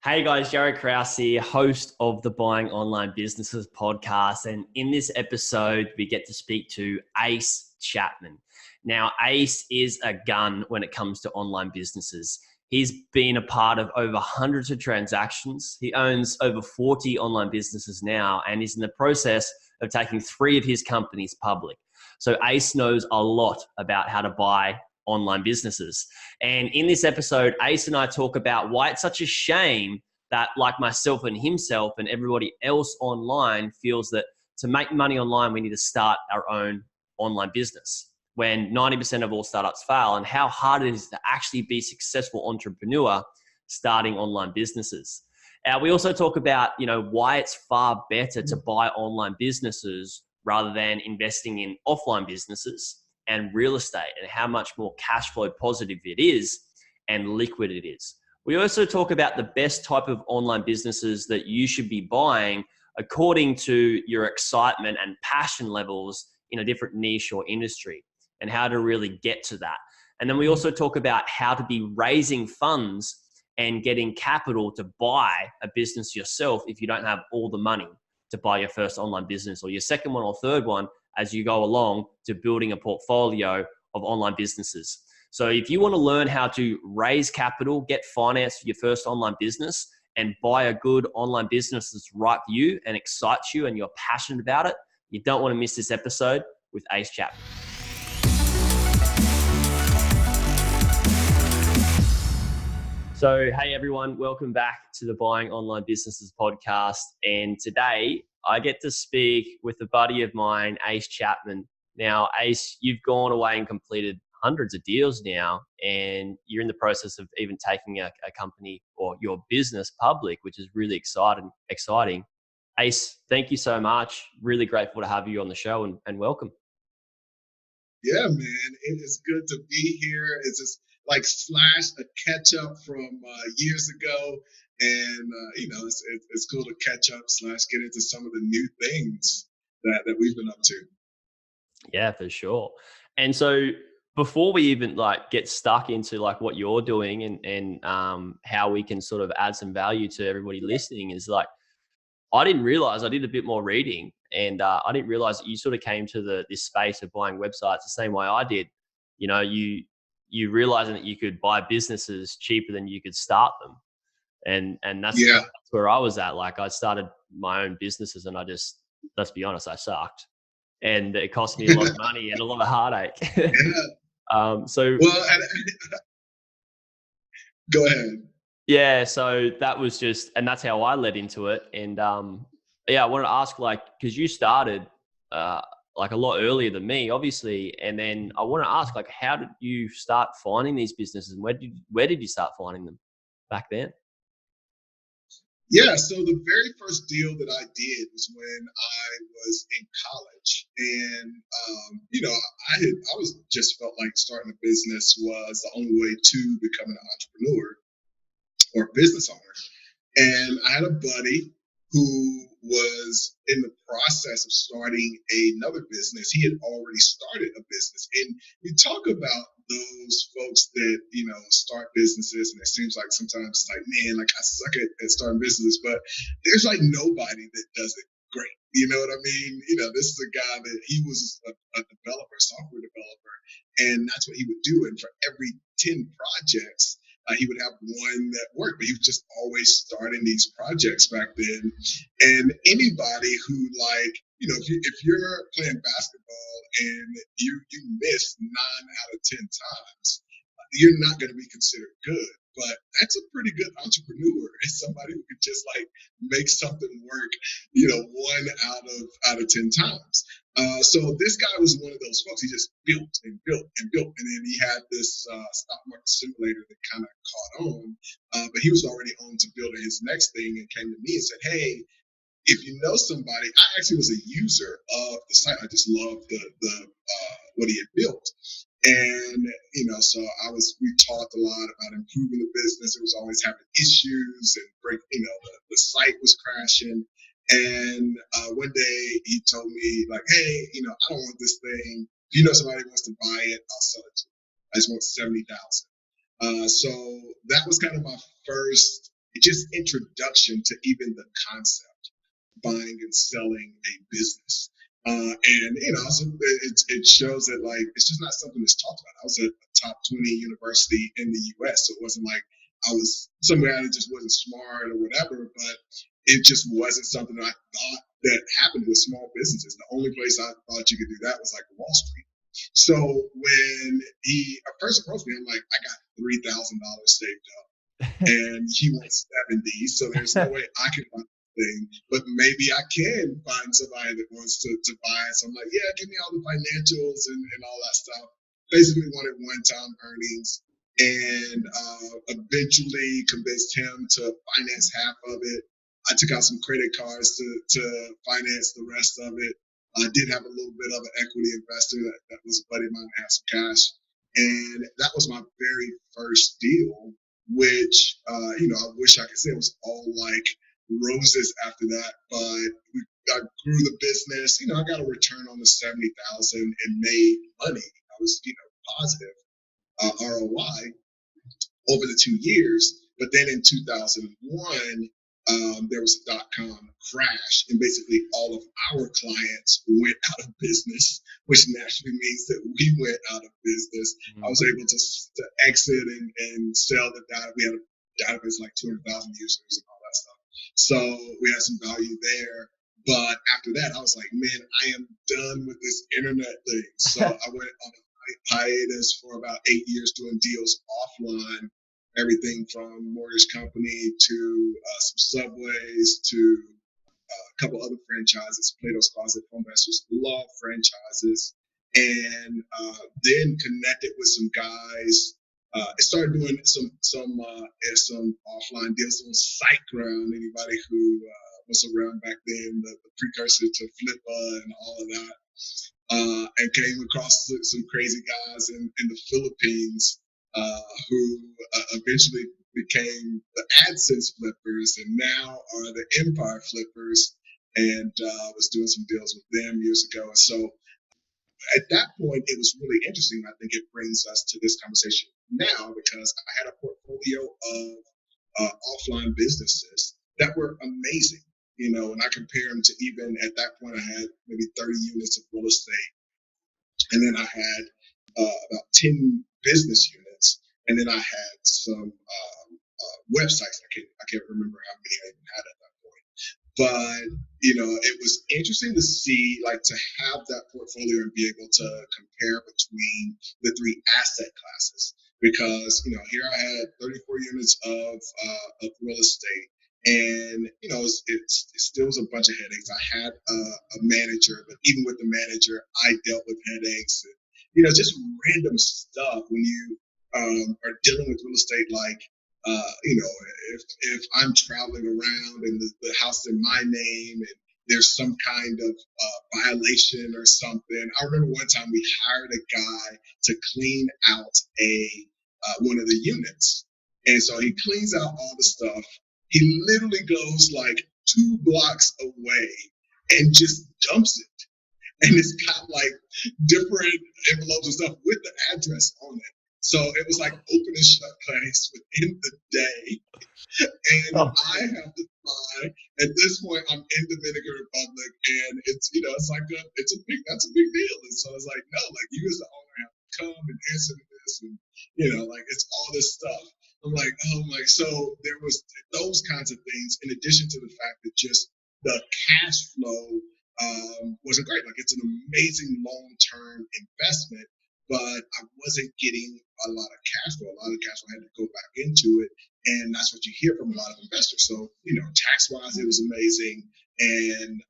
Hey guys, Jared Krause here, host of the Buying Online Businesses podcast. And in this episode, we get to speak to Ace Chapman. Now, Ace is a gun when it comes to online businesses. He's been a part of over hundreds of transactions. He owns over 40 online businesses now and is in the process of taking 3 of his companies public. So Ace knows a lot about how to buy online businesses. And in this episode, Ace and I talk about why it's such a shame that, like myself and himself and everybody else online, feels that to make money online, we need to start our own online business when 90% of all startups fail, and how hard it is to actually be a successful entrepreneur starting online businesses. We also talk about, why it's far better to buy online businesses rather than investing in offline businesses and real estate, and how much more cash flow positive it is and liquid it is. We also talk about the best type of online businesses that you should be buying according to your excitement and passion levels in a different niche or industry, and how to really get to that. And then we also talk about how to be raising funds and getting capital to buy a business yourself if you don't have all the money to buy your first online business or your second one or third one as you go along to building a portfolio of online businesses. So if you want to learn how to raise capital, get finance for your first online business, and buy a good online business that's right for you and excites you and you're passionate about it, you don't want to miss this episode with Ace Chapman. So, hey everyone, welcome back to the Buying Online Businesses podcast. And today I get to speak with a buddy of mine, Ace Chapman. Now, Ace, you've gone away and completed hundreds of deals now, and you're in the process of even taking a company or your business public, which is really exciting. Ace, thank you so much. Really grateful to have you on the show, and welcome. Yeah, man, it is good to be here. It's just like Slash, a catch up from years ago, and it's cool to catch up / get into some of the new things that we've been up to. Yeah, for sure. And so before we even get stuck into what you're doing and how we can sort of add some value to everybody listening, is I didn't realize, I did a bit more reading, and I didn't realize that you sort of came to this space of buying websites the same way I did. You realizing that you could buy businesses cheaper than you could start them. And that's where I was at. I started my own businesses, and let's be honest, I sucked. And it cost me a lot of money and a lot of heartache. Go ahead. Yeah, so that was and that's how I led into it. And I wanted to ask, because you started a lot earlier than me, obviously. And then I want to ask, how did you start finding these businesses, and where did you start finding them back then? Yeah, so the very first deal that I did was when I was in college, and I was just felt like starting a business was the only way to becoming an entrepreneur or business owner. And I had a buddy who was in the process of starting another business. He had already started a business, and we talk about those folks that start businesses, and it seems like sometimes it's like, man, I suck at starting businesses, but there's nobody that does it great. You know what I mean? This is a guy that he was a developer, software developer, and that's what he would do. And for every 10 projects, he would have one that worked, but he was just always starting these projects back then. And anybody who if you're playing basketball and you miss 9 out of 10 times, you're not going to be considered good. But that's a pretty good entrepreneur. It's somebody who could just make something work, 1 out of 10 times. So this guy was one of those folks. He just built and built and built, and then he had this stock market simulator that kind of caught on. But he was already on to building his next thing, and came to me and said, "Hey, if you know somebody," I actually was a user of the site. I just loved the what he had built. And, so we talked a lot about improving the business. It was always having issues and the site was crashing. And one day he told me "Hey, I don't want this thing. If you know somebody who wants to buy it, I'll sell it to you. I just want 70,000. So that was kind of my first just introduction to even the concept, buying and selling a business. And so it shows that like it's just not something that's talked about. I was at a top 20 university in the U.S., so it wasn't like I was somewhere that just wasn't smart or whatever, but it just wasn't something that I thought that happened with small businesses. The only place I thought you could do that was like Wall Street. So when he first approached me, I'm like, I got $3,000 saved up and he wants 70. So there's no way I can buy the thing, but maybe I can find somebody that wants to buy it. So I'm like, yeah, give me all the financials and all that stuff. Basically wanted one-time earnings and eventually convinced him to finance half of it. I took out some credit cards to finance the rest of it. I did have a little bit of an equity investor that was a buddy of mine that had some cash. And that was my very first deal, which, I wish I could say it was all like roses after that, but I grew the business. I got a return on the 70,000 and made money. I was, positive ROI over the 2 years. But then in 2001, there was a dot-com crash, and basically all of our clients went out of business, which naturally means that we went out of business. I was able to exit and sell the data. We had a database like 200,000 users and all that stuff. So we had some value there. But after that, I was like, man, I am done with this internet thing. So I went on a hiatus for about 8 years doing deals offline, everything from mortgage company to some subways to a couple other franchises, Plato's Closet, Home Investors, Law franchises, and then connected with some guys. I started doing some offline deals on SiteGround. Anybody who was around back then, the precursor to Flippa and all of that. And came across some crazy guys in the Philippines who eventually became the AdSense flippers and now are the Empire flippers, and was doing some deals with them years ago. And so at that point, it was really interesting. I think it brings us to this conversation now because I had a portfolio of offline businesses that were amazing. And I compare them to, even at that point, I had maybe 30 units of real estate. And then I had about 10 business units. And then I had some websites. I can't remember how many I even had at that point. But, it was interesting to see, like, to have that portfolio and be able to compare between the three asset classes. Because, here I had 34 units of real estate. And, it still was a bunch of headaches. I had a manager, but even with the manager, I dealt with headaches and, just random stuff when you are dealing with real estate. Like, if I'm traveling around and the house in my name and there's some kind of violation or something. I remember one time we hired a guy to clean out one of the units. And so he cleans out all the stuff. He literally goes like 2 blocks away and just dumps it. And it's got like different envelopes and stuff with the address on it. So it was like open and shut case within the day. And I have to fly. At this point, I'm in Dominican Republic, and it's that's a big deal. And so I was like, no, like you as the owner have to come and answer to this, and like it's all this stuff. I'm like, oh my. So there was those kinds of things, in addition to the fact that just the cash flow wasn't great. Like it's an amazing long-term investment, but I wasn't getting a lot of cash flow. A lot of cash flow, I had to go back into it. And that's what you hear from a lot of investors. So, tax-wise, it was amazing. And,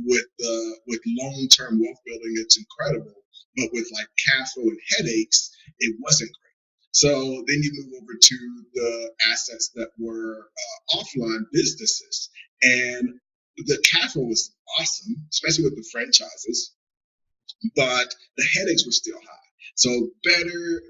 with long-term wealth building, it's incredible. But with like cash flow and headaches, it wasn't great. So then you move over to the assets that were offline businesses. And the cash flow was awesome, especially with the franchises, but the headaches were still high. So better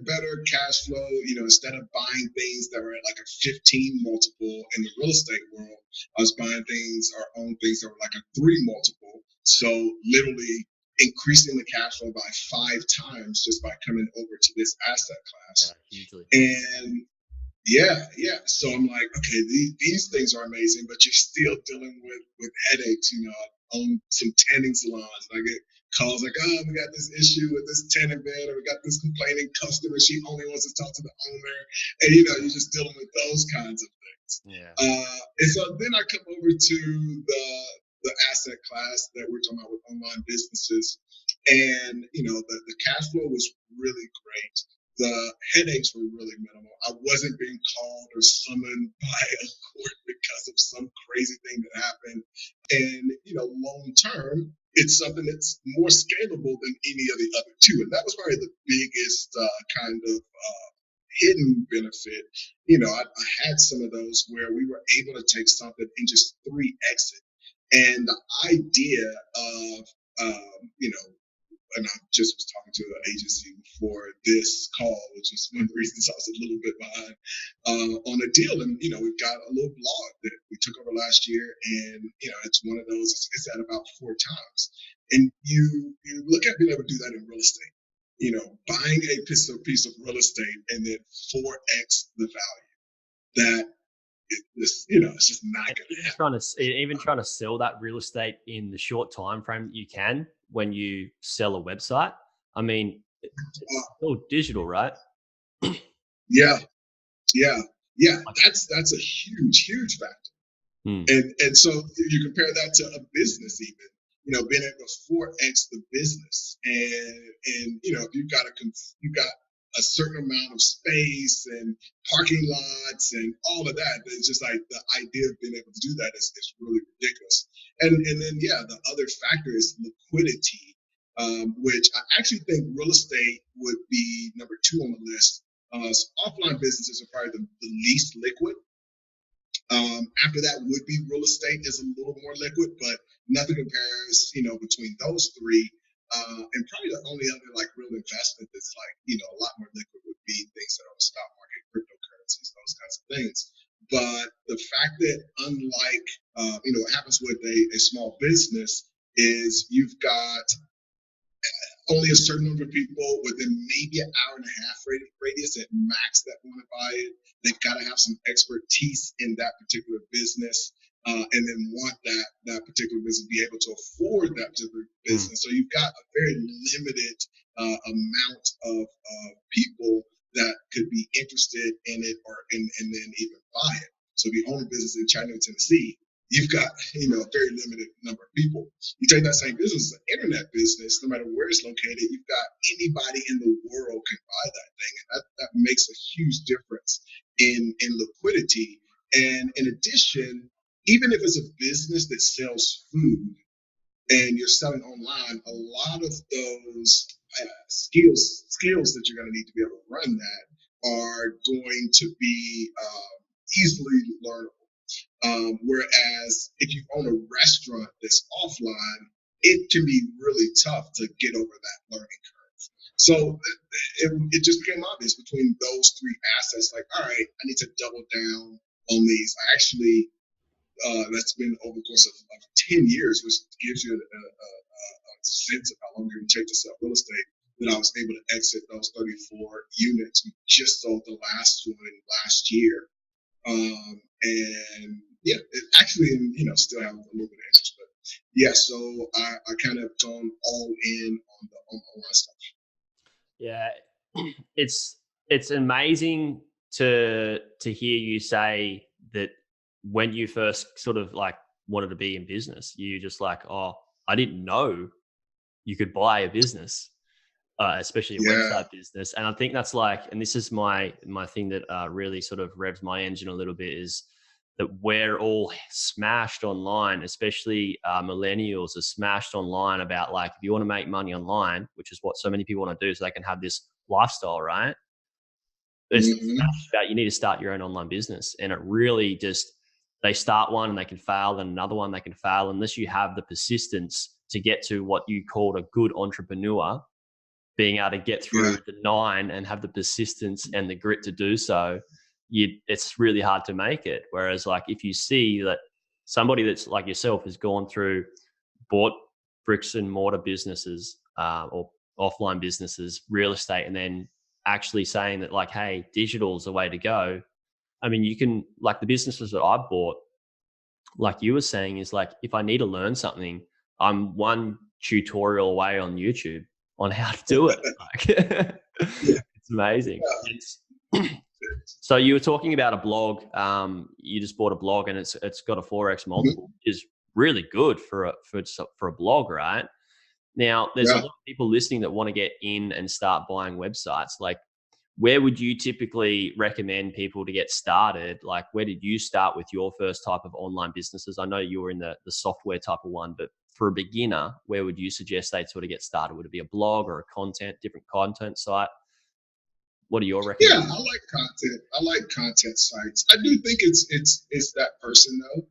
cash flow, instead of buying things that were at like a 15 multiple in the real estate world, I was buying things or own things that were like a 3 multiple. So literally increasing the cash flow by 5 times just by coming over to this asset class. Yeah, hugely. And Yeah. So I'm like, okay, these things are amazing, but you're still dealing with headaches, on some tanning salons. And I get calls like, oh, we got this issue with this tenant bed, or we got this complaining customer. She only wants to talk to the owner, and you're just dealing with those kinds of things. Yeah. And so then I come over to the asset class that we're talking about with online businesses, and the cash flow was really great. The headaches were really minimal. I wasn't being called or summoned by a court because of some crazy thing that happened. And, long term, it's something that's more scalable than any of the other two. And that was probably the biggest kind of hidden benefit. I had some of those where we were able to take something and just 3x it. And the idea of, and I just was talking to an agency before this call, which was one of the reasons I was a little bit behind on a deal. And, we've got a little blog that we took over last year. And, it's one of those, it's at about 4 times. And you look at being able to do that in real estate, buying a piece of real estate and then 4x the value that it's just not going to happen. Even trying to sell that real estate in the short time frame that you can when you sell a website. I mean, it's all digital, right? Yeah. That's a huge factor. And so you compare that to a business, even being able to 4x the business, and if you've got a certain amount of space and parking lots and all of that, it's just like the idea of being able to do that is really ridiculous. And then the other factor is liquidity, which I actually think real estate would be number 2 on the list. So offline businesses are probably the least liquid. After that would be real estate is a little more liquid, but nothing compares, between those three. And probably the only other real investment that's a lot more liquid would be things that are on the stock market, cryptocurrencies, those kinds of things. But the fact that unlike, what happens with a small business is you've got only a certain number of people within maybe an hour and a half radius at max that want to buy it. They've got to have some expertise in that particular business, and then want that particular business to be able to afford that particular business. So you've got a very limited amount of people that could be interested in it and then even buy it. So if you own a business in Chattanooga, Tennessee, you've got a very limited number of people. You take that same business, an internet business, no matter where it's located, you've got anybody in the world can buy that thing, and that makes a huge difference in liquidity. And in addition, even if it's a business that sells food and you're selling online, a lot of those skills that you're going to need to be able to run that are going to be easily learnable. Whereas if you own a restaurant that's offline, it can be really tough to get over that learning curve. So it just became obvious between those 3 assets, like, all right, I need to double down on these. I actually, that's been over the course of 10 years, which gives you a sense of how long it can take to sell real estate, that I was able to exit those 34 units. We just sold the last one last year. And it actually, still have a little bit of interest, but so I kind of gone all in on the online stuff. Yeah, it's amazing to hear you say that when you first sort of wanted to be in business, you just oh, I didn't know you could buy a business, especially a website business. And I think that's and this is my thing that really sort of revs my engine a little bit, is that we're all smashed online, especially millennials are smashed online about if you want to make money online, which is what so many people want to do so they can have this lifestyle, right? It's about you need to start your own online business. And it really just, they start one and they can fail, then another one they can fail. Unless you have the persistence to get to what you called a good entrepreneur, being able to get through the 9 and have the persistence and the grit to do so, it's really hard to make it. Whereas if you see that somebody that's like yourself has gone through, bought bricks and mortar businesses or offline businesses, real estate, and then actually saying that hey, digital is the way to go, I mean, you can, like the businesses that I bought, like you were saying, is like if I need to learn something, I'm one tutorial away on YouTube on how to do it. Like, Yeah. it's amazing. So you were talking about a blog. You just bought a blog, and it's got a 4x multiple, which is really good for a blog, right? Now, there's a Yeah. lot of people listening that want to get in and start buying websites. Like, where would you typically recommend people to get started? Like, where did you start with your first type of online businesses? I know you were in the software type of one, but for a beginner, where would you suggest they sort of get started? Would it be a blog or a different content site? What are your Yeah, recommendations? I like content. I like content sites. I do think it's that person though.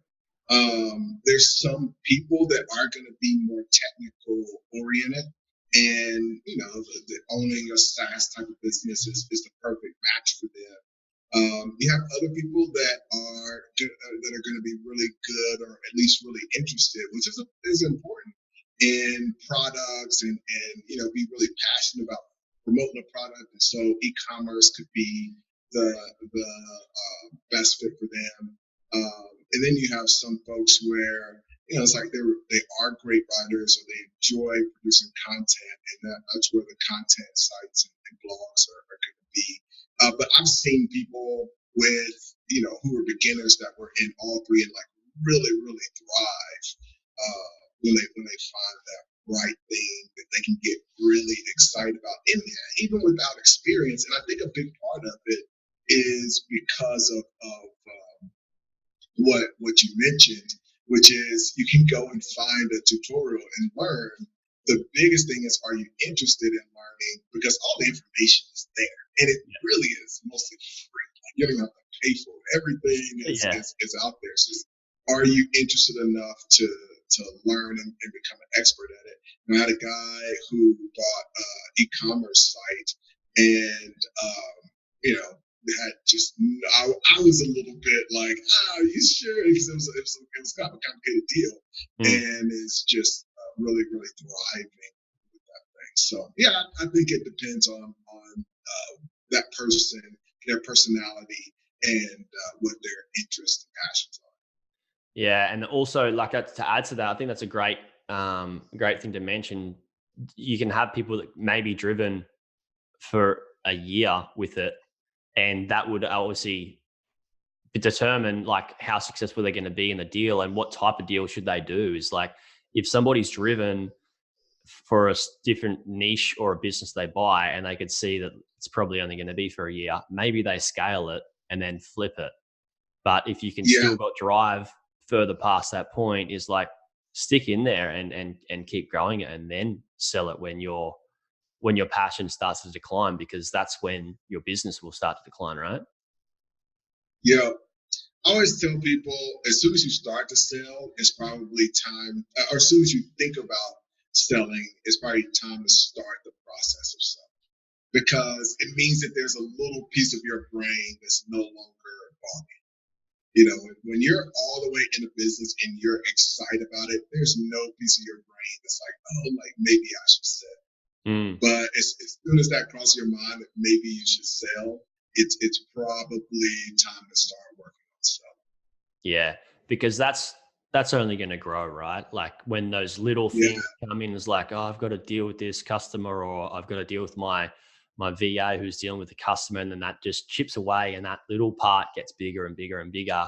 There's some people that are going to be more technical oriented, and the owning a SaaS type of business is the perfect match for them. You have other people that are going to be really good, or at least really interested, which is important in products, and be really passionate about promoting a product. And so e-commerce could be the best fit for them. And then you have some folks where it's like they are great writers, or they enjoy producing content, and that's where the content sites and blogs are going to be. But I've seen people with, who are beginners that were in all three, and like really, really thrive when they find that right thing that they can get really excited about in there, even without experience. And I think a big part of it is because of what you mentioned, which is you can go and find a tutorial and learn. The biggest thing is, are you interested in learning? Because all the information is there, and it really is mostly free. Like, you don't have to pay for it. Everything Yeah. is out there. It's just, are you interested enough to learn and become an expert at it? And I had a guy who bought an e-commerce site, and had just I was a little bit like, are you sure? Because it was kind of a complicated deal, and it's just really, really thriving with that thing. So yeah, I think it depends on that person, their personality, and what their interests and passions are. Yeah, and also, like, to add to that, I think that's a great thing to mention. You can have people that may be driven for a year with it, and that would obviously determine like how successful they're going to be in the deal and what type of deal should they do. Is like, if somebody's driven for a different niche or a business they buy, and they could see that it's probably only going to be for a year, maybe they scale it and then flip it. But if you can Yeah, still got drive further past that point, is like, stick in there and keep growing it, and then sell it when your passion starts to decline, because that's when your business will start to decline, right? yeah. I always tell people, as soon as you start to sell, it's probably time, or as soon as you think about selling, it's probably time to start the process of selling, because it means that there's a little piece of your brain that's no longer involved. When you're all the way in the business and you're excited about it, there's no piece of your brain that's like, oh, like maybe I should sell. But as soon as that crosses your mind that maybe you should sell, it's probably time to start working on selling. Yeah, because that's only going to grow, right? Like, when those little Yeah, things come in, is like, oh, I've got to deal with this customer, or I've got to deal with my VA who's dealing with the customer, and then that just chips away, and that little part gets bigger and bigger and bigger.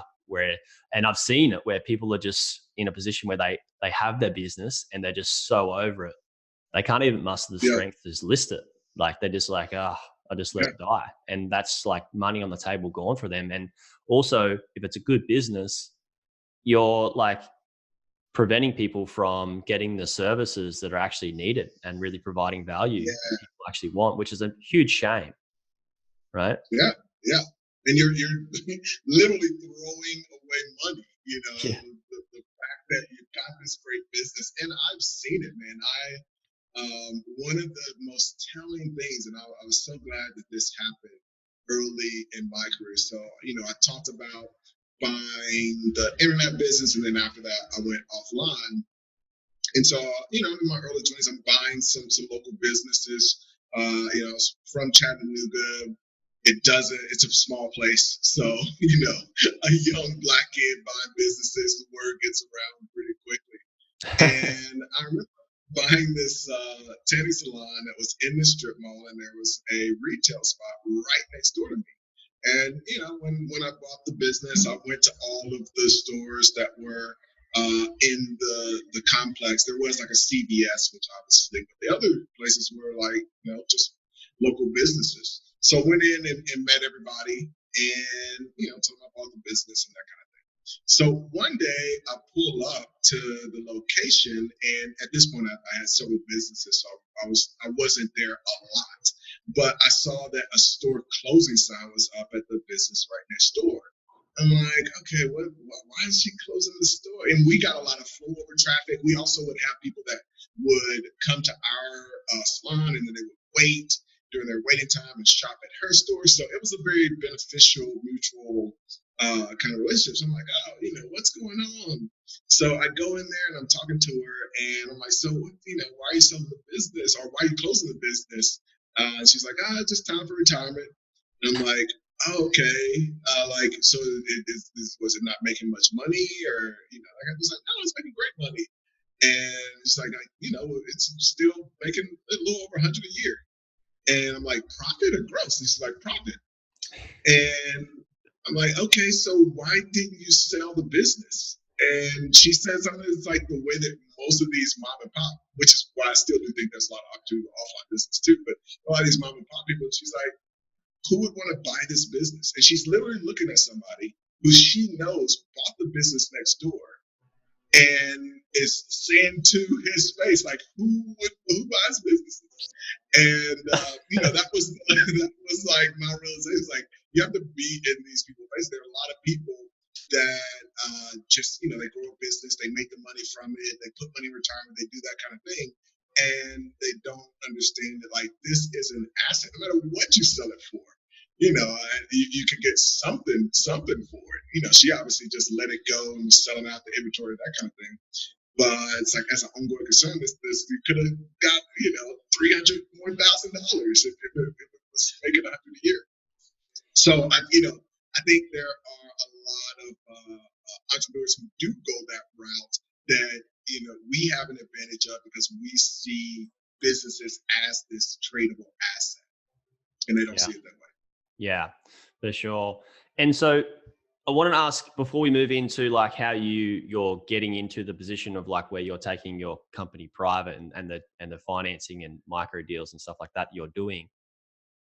And I've seen it where people are just in a position where they have their business and they're just so over it, they can't even muster the yeah, strength to just list it. Like, they're just like, oh, I just let yeah, it die. And that's like money on the table gone for them. And also, if it's a good business, you're like preventing people from getting the services that are actually needed and really providing value that yeah, people actually want, which is a huge shame, right? yeah, yeah. And you're literally throwing away money. Yeah. The fact that you've got this great business, and I've seen it, man. One of the most telling things, and I was so glad that this happened early in my career. So, I talked about buying the internet business, and then after that, I went offline. And so, in my early 20s, I'm buying some local businesses, from Chattanooga, it's a small place. So, a young Black kid buying businesses, the word gets around pretty quickly. And I remember buying this tanning salon that was in the strip mall, and there was a retail spot right next door to me. And when I bought the business, I went to all of the stores that were in the complex. There was like a CVS, which obviously, but the other places were like just local businesses. So I went in and met everybody, and told them about the business and that kind of thing. So one day I pull up to the location, and at this point I had several businesses, so I wasn't there a lot, but I saw that a store closing sign was up at the business right next door. I'm like, okay, why is she closing the store? And we got a lot of flow over traffic. We also would have people that would come to our salon, and then they would wait during their waiting time and shop at her store. So it was a very beneficial, mutual kind of relationship. So I'm like, oh, what's going on? So I go in there and I'm talking to her, and I'm like, so, why are you selling the business, or why are you closing the business? She's like, just time for retirement. And I'm like, oh, okay. So was it not making much money, or I was like, no, it's making great money. And it's like, it's still making a little over 100 a year. And I'm like, profit or gross? And she's like, profit. And I'm like, okay, so why didn't you sell the business? And she said something that's like the way that most of these mom and pop, which is why I still do think there's a lot of opportunity for offline business too, but a lot of these mom and pop people, she's like, who would want to buy this business? And she's literally looking at somebody who she knows bought the business next door and is saying to his face, like, who buys businesses? And that was like my realization. Like, you have to be in these people's face. There are a lot of people that just they grow a business, they make the money from it, they put money in retirement, they do that kind of thing, and they don't understand that like this is an asset. No matter what you sell it for, you could get something for it. She obviously just let it go and was selling out the inventory, that kind of thing. But it's like, as an ongoing concern, this you could have got $300,000 if it was making 100 a year. So I think there are a lot of entrepreneurs who do go that route that we have an advantage of, because we see businesses as this tradable asset, and they don't see it that way. Yeah, for sure. And so I wanted to ask, before we move into like how you're getting into the position of like where you're taking your company private and the financing and micro deals and stuff like that you're doing,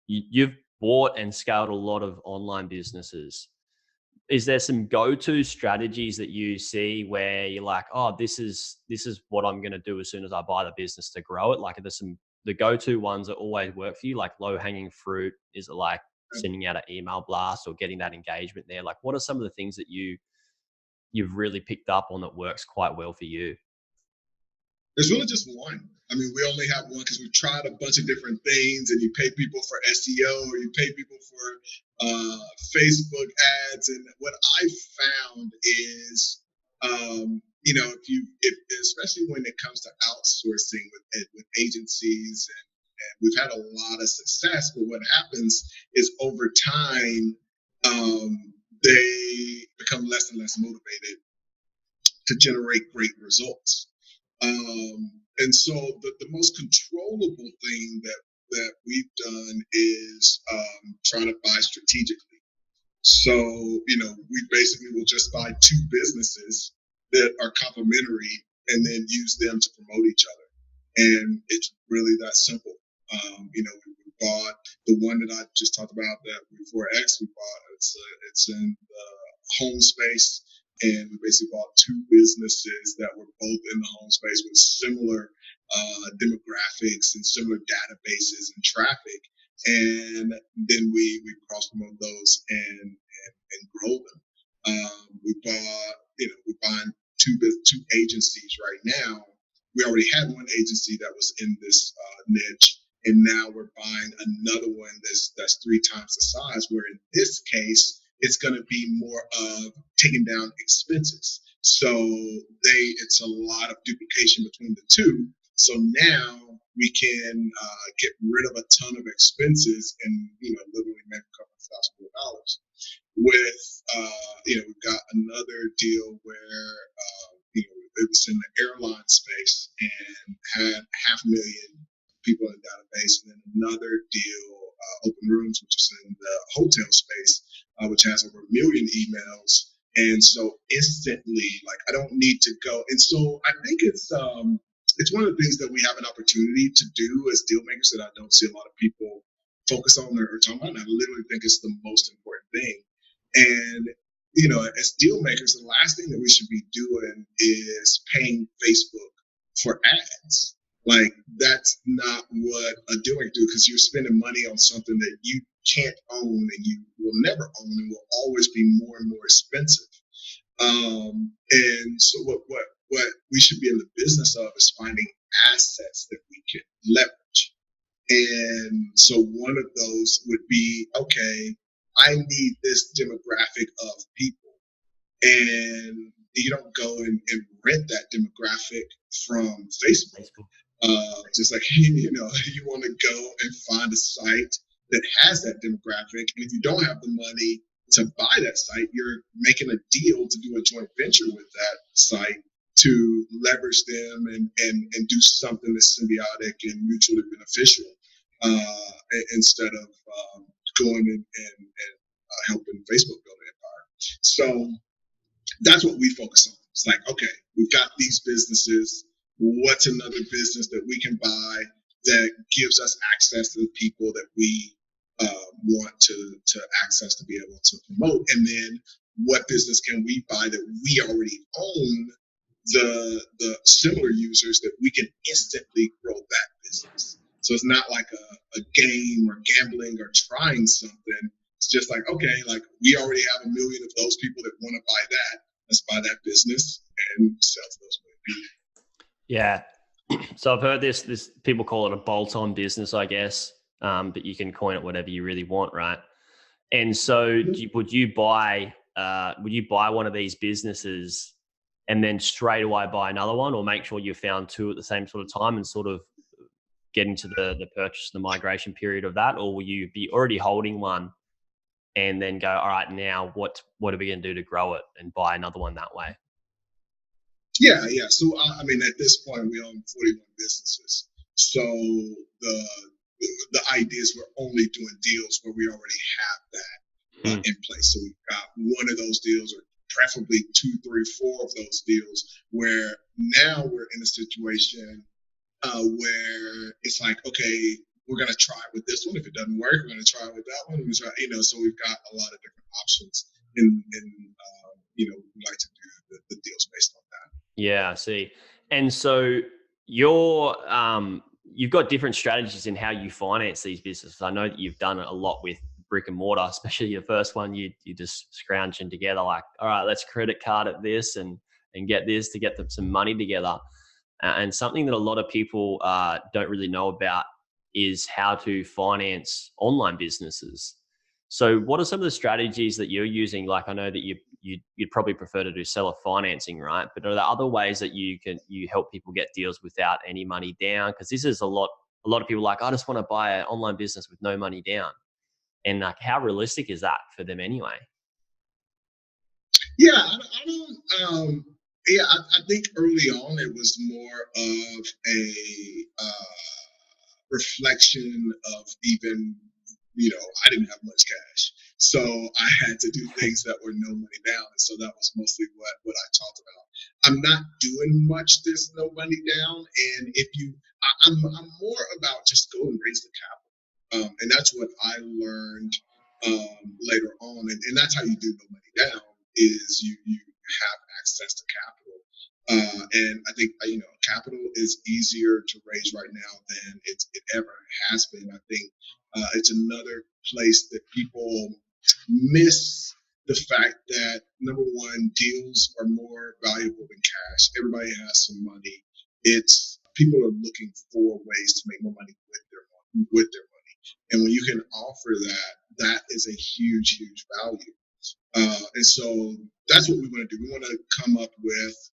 you've bought and scaled a lot of online businesses. Is there some go-to strategies that you see where you're like, oh, this is what I'm going to do as soon as I buy the business to grow it? Like, are there some the go-to ones that always work for you, like low-hanging fruit? Is it like sending out an email blast or getting that engagement there? Like, what are some of the things that you've really picked up on that works quite well for you? There's really just one. I mean, we only have one because we've tried a bunch of different things, and you pay people for SEO, or you pay people for Facebook ads. And what I found is, if especially when it comes to outsourcing with agencies, and we've had a lot of success, but what happens is over time, they become less and less motivated to generate great results. And so the most controllable thing that we've done is trying to buy strategically. So, we basically will just buy two businesses that are complementary and then use them to promote each other. And it's really that simple. We bought the one that I just talked about, that before X we bought. It's in the home space. And we basically bought two businesses that were both in the home space with similar demographics and similar databases and traffic. And then we cross promote those and grow them. We're buying two agencies right now. We already had one agency that was in this niche, and now we're buying another one that's 3 times the size, where in this case, it's going to be more of taking down expenses. So it's a lot of duplication between the two. So now we can get rid of a ton of expenses and, literally make a couple of $1,000 with, we've got another deal where, it was in the airline space and had 500,000 people in the database, and then another deal, Open Rooms, which is in the hotel space, which has over 1 million emails. And so instantly, like, I don't need to go. And so I think it's one of the things that we have an opportunity to do as deal makers that I don't see a lot of people focus on or talk about. And I literally think it's the most important thing. And, as deal makers, the last thing that we should be doing is paying Facebook for ads. Like, that's not what a deal maker do, because you're spending money on something that you can't own and you will never own and will always be more and more expensive. And so what we should be in the business of is finding assets that we can leverage. And so one of those would be, okay, I need this demographic of people. And you don't go and rent that demographic from Facebook. Just like, you want to go and find a site that has that demographic. And if you don't have the money to buy that site, you're making a deal to do a joint venture with that site to leverage them and do something that's symbiotic and mutually beneficial, instead of going and helping Facebook build an empire. So that's what we focus on. It's like, okay, we've got these businesses. What's another business that we can buy that gives us access to the people that we want to access to be able to promote? And then what business can we buy that we already own the similar users that we can instantly grow that business? So it's not like a game or gambling or trying something. It's just like, okay, like, we already have 1 million of those people that want to buy that. Let's buy that business and sell to those people. Yeah. So I've heard this people call it a bolt-on business, I guess, but you can coin it whatever you really want, right? And so would you buy one of these businesses and then straight away buy another one, or make sure you found two at the same sort of time and sort of get into the purchase, the migration period of that? Or will you be already holding one and then go, all right, now what are we going to do to grow it, and buy another one that way? Yeah. So, at this point, we own 41 businesses. So the idea is we're only doing deals where we already have that in place. So we've got one of those deals, or preferably 2, 3, 4 of those deals, where now we're in a situation where it's like, okay, we're going to try it with this one. If it doesn't work, we're going to try it with that one. So we've got a lot of different options, and we like to do the deals based on that. Yeah, I see. And so you've got different strategies in how you finance these businesses. I know that you've done a lot with brick and mortar, especially your first one. You just scrounging together, like, all right, let's credit card at this and get this to get them some money together. And something that a lot of people don't really know about is how to finance online businesses. So what are some of the strategies that you're using? Like, I know that you'd probably prefer to do seller financing, right? But are there other ways that you help people get deals without any money down? Because this is a lot of people like, I just want to buy an online business with no money down. And like, how realistic is that for them anyway? Yeah, I don't. I think early on it was more of a reflection of even, I didn't have much cash. So I had to do things that were no money down. And so that was mostly what I talked about. I'm not doing much this no money down. And I'm more about just go and raise the capital. And that's what I learned later on. And that's how you do no money down, is you have access to capital. And I think, capital is easier to raise right now than it ever has been. I think it's another place that people miss the fact that, number one, deals are more valuable than cash. Everybody has some money. It's people are looking for ways to make more money with their money. And when you can offer that is a huge, huge value. And so that's what we want to do. We want to come up with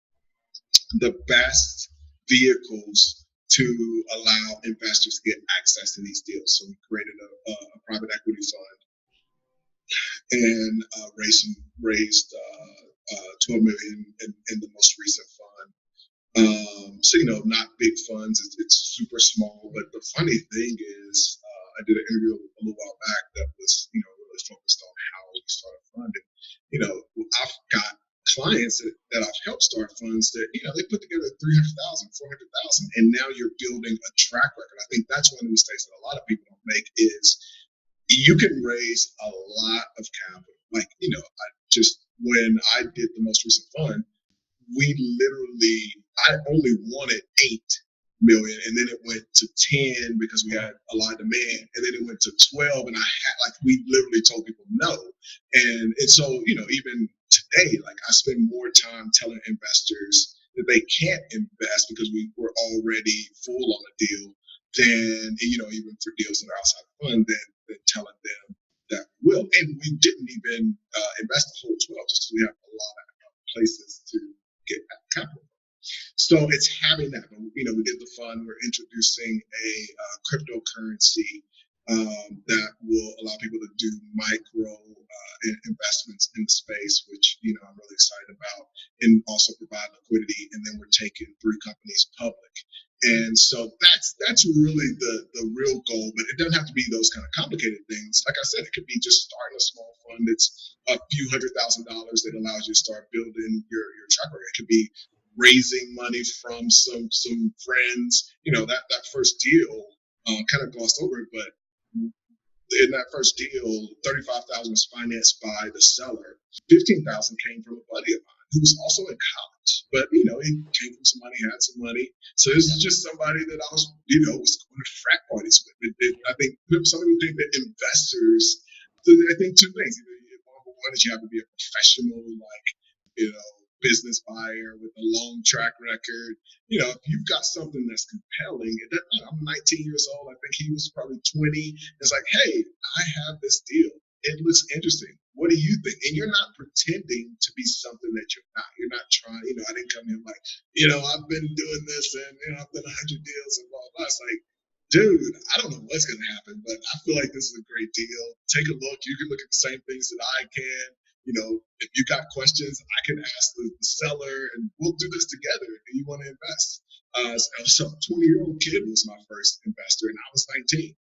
the best vehicles to allow investors to get access to these deals. So we created a private equity fund and raised 12 million in the most recent fund. So, not big funds. It's super small. But the funny thing is, I did an interview a little while back that was, really focused on how we start a fund. And, I've got clients that I've helped start funds that, they put together 300,000, 400,000, and now you're building a track record. I think that's one of the mistakes that a lot of people don't make is you can raise a lot of capital. Like, when I did the most recent fund, I only wanted 8 million, and then it went to 10 because we had a lot of demand, and then it went to 12, and we literally told people no. And so, even today, I spend more time telling investors that they can't invest because we were already full on a deal than, even for deals that are outside the fund, than telling them that we will. And we didn't even invest the whole 12 just because we have a lot of places to get capital. So it's having that. We did the fund. We're introducing a cryptocurrency that will allow people to do micro investments in the space, which I'm really excited about, and also provide liquidity. And then we're taking 3 companies public. And so that's really the real goal. But it doesn't have to be those kind of complicated things. Like I said, it could be just starting a small fund that's a few $100,000 that allows you to start building your track record. It could be raising money from some friends. That first deal kind of glossed over it, but in that first deal, 35,000 was financed by the seller. 15,000 came from a buddy of mine who was also in college, but he came from some money, had some money. So this is just somebody that I was, was going to frat parties with. I think some people think that investors. So I think 2 things. One is you have to be a professional, business buyer with a long track record. If you've got something that's compelling, I'm 19 years old. I think he was probably 20. It's like, hey, I have this deal. It looks interesting. What do you think? And you're not pretending to be something that you're not. You're not trying, I didn't come in like, I've been doing this and, I've done 100 deals and blah, blah. It's like, dude, I don't know what's going to happen, but I feel like this is a great deal. Take a look. You can look at the same things that I can. If you got questions, I can ask the seller, and we'll do this together. Do you want to invest? So a 20-year-old kid was my first investor, and I was 19.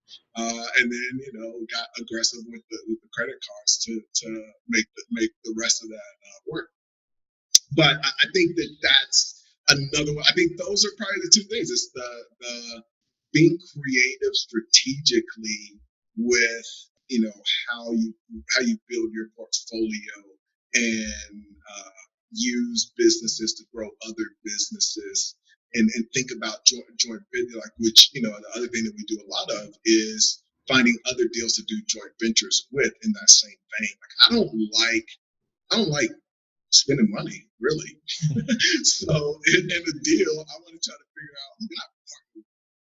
And then, got aggressive with the credit cards to make the rest of that work. But I think that's another one. I think those are probably the 2 things. It's the being creative strategically with how you build your portfolio and use businesses to grow other businesses and think about joint venture, which the other thing that we do a lot of is finding other deals to do joint ventures with in that same vein. I don't like spending money, really. So in a deal, I want to try to figure out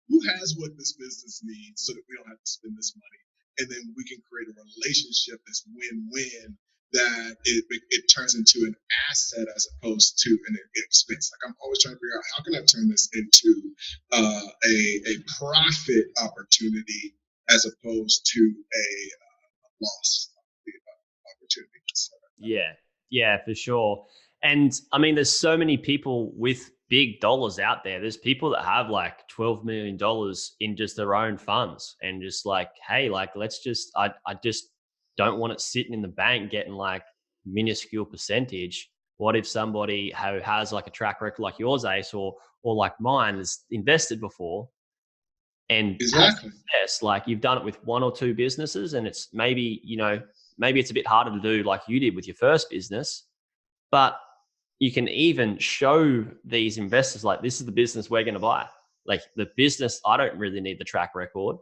who has what this business needs so that we don't have to spend this money. And then we can create a relationship that's win-win, that it turns into an asset as opposed to an expense. I'm always trying to figure out how can I turn this into a profit opportunity as opposed to a loss opportunity. Yeah, for sure. And I mean, there's so many people with big dollars out there. There's people that have like $12 million in just their own funds and just hey, let's just, I just don't want it sitting in the bank getting minuscule percentage. What if somebody who has a track record like yours, Ace, or like mine, has invested before and exactly. has success? You've done it with 1 or 2 businesses, and it's maybe it's a bit harder to do like you did with your first business, but you can even show these investors, this is the business we're going to buy. The business, I don't really need the track record.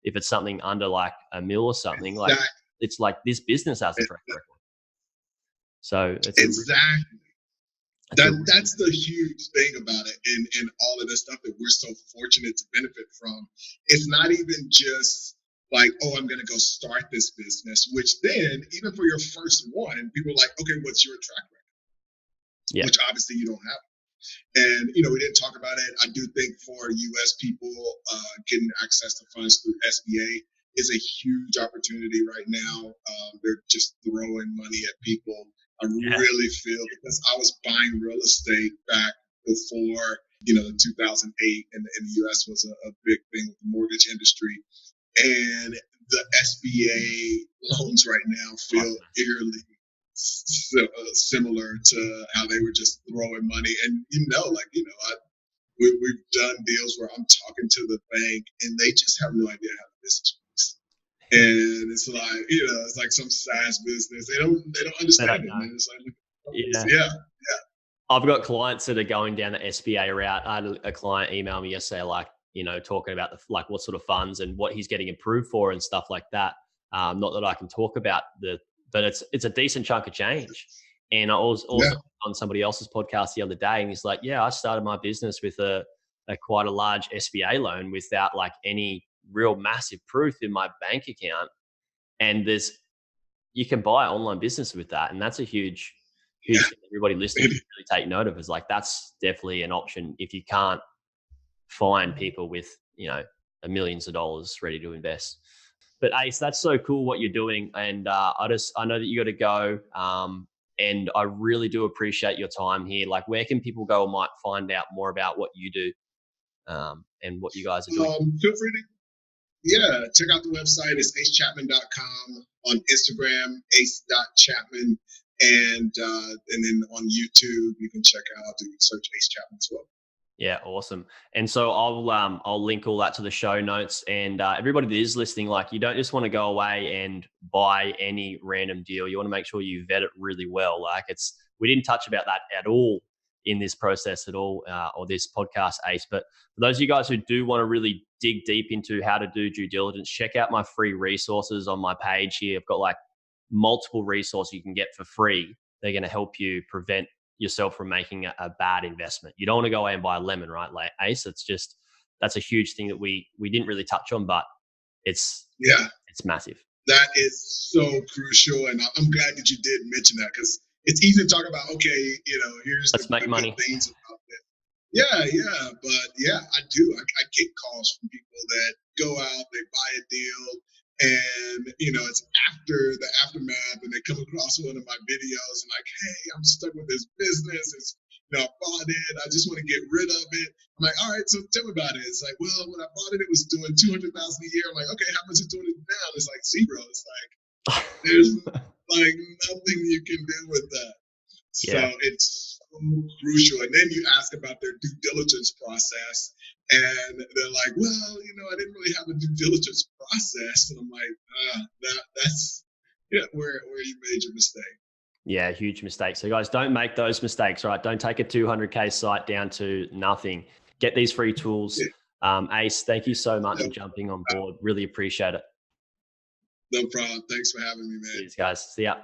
If it's something under $1 million or something, it's this business has a track record. So it's exactly. That's the huge thing about it, and all of the stuff that we're so fortunate to benefit from. It's not even just I'm going to go start this business, which then, even for your first one, people are like, okay, what's your track record? Yeah. Which obviously you don't have. And, we didn't talk about it. I do think for US people, getting access to funds through SBA is a huge opportunity right now. They're just throwing money at people. I Yeah. really feel, because I was buying real estate back before, the 2008, and the US was a big thing with the mortgage industry. And the SBA loans right now feel eerily similar to how they were just throwing money. And we've done deals where I'm talking to the bank and they just have no idea how the business works. And it's like, it's like some SaaS business. They don't understand it, man. It's like, yeah. I've got clients that are going down the SBA route. I had a client email me yesterday, like, talking about what sort of funds and what he's getting approved for and stuff like that. Not that I can talk about but it's a decent chunk of change. And I was also on somebody else's podcast the other day, and he's like, yeah, I started my business with a quite a large SBA loan without like any real massive proof in my bank account. And you can buy online business with that. And that's a huge thing everybody listening should really take note of, is like, that's definitely an option if you can't find people with, millions of dollars ready to invest. But Ace, that's so cool what you're doing. And I know that you got to go. And I really do appreciate your time here. Like, where can people go and might find out more about what you do and what you guys are doing? Feel free to, check out the website. It's acechapman.com. On Instagram, ace.chapman. And then on YouTube, you can check out, you can search Ace Chapman as well. Yeah, awesome. And so I'll link all that to the show notes. And everybody that is listening, like, you don't just want to go away and buy any random deal. You want to make sure you vet it really well. Like, we didn't touch about that at all in this process at all, or this podcast, Ace. But for those of you guys who do want to really dig deep into how to do due diligence, check out my free resources on my page here. I've got like multiple resources you can get for free. They're going to help you prevent yourself from making a bad investment. You don't want to go away and buy a lemon, right? Like, Ace, that's a huge thing that we didn't really touch on, but it's massive. That is so crucial. And I'm glad that you did mention that, because it's easy to talk about, okay, here's let's make money. Things about it. Yeah. But I do. I get calls from people that go out, they buy a deal, and it's after the aftermath, and they come across one of my videos and like, hey, I'm stuck with this business. I bought it. I just want to get rid of it. I'm like, all right, so tell me about it. It's like, well, when I bought it, it was doing $200,000 a year. I'm like, okay, how much is it doing it now? It's like zero. It's like, there's like nothing you can do with that. So it's so crucial. And then you ask about their due diligence process, and they're like, well, I didn't really have a due diligence process. And I'm like, that's where you made your mistake. Yeah, huge mistake. So guys, don't make those mistakes, right? Don't take a 200K site down to nothing. Get these free tools. Ace, thank you so much for jumping on board. Really appreciate it. No problem. Thanks for having me, man. Cheers, guys. See ya.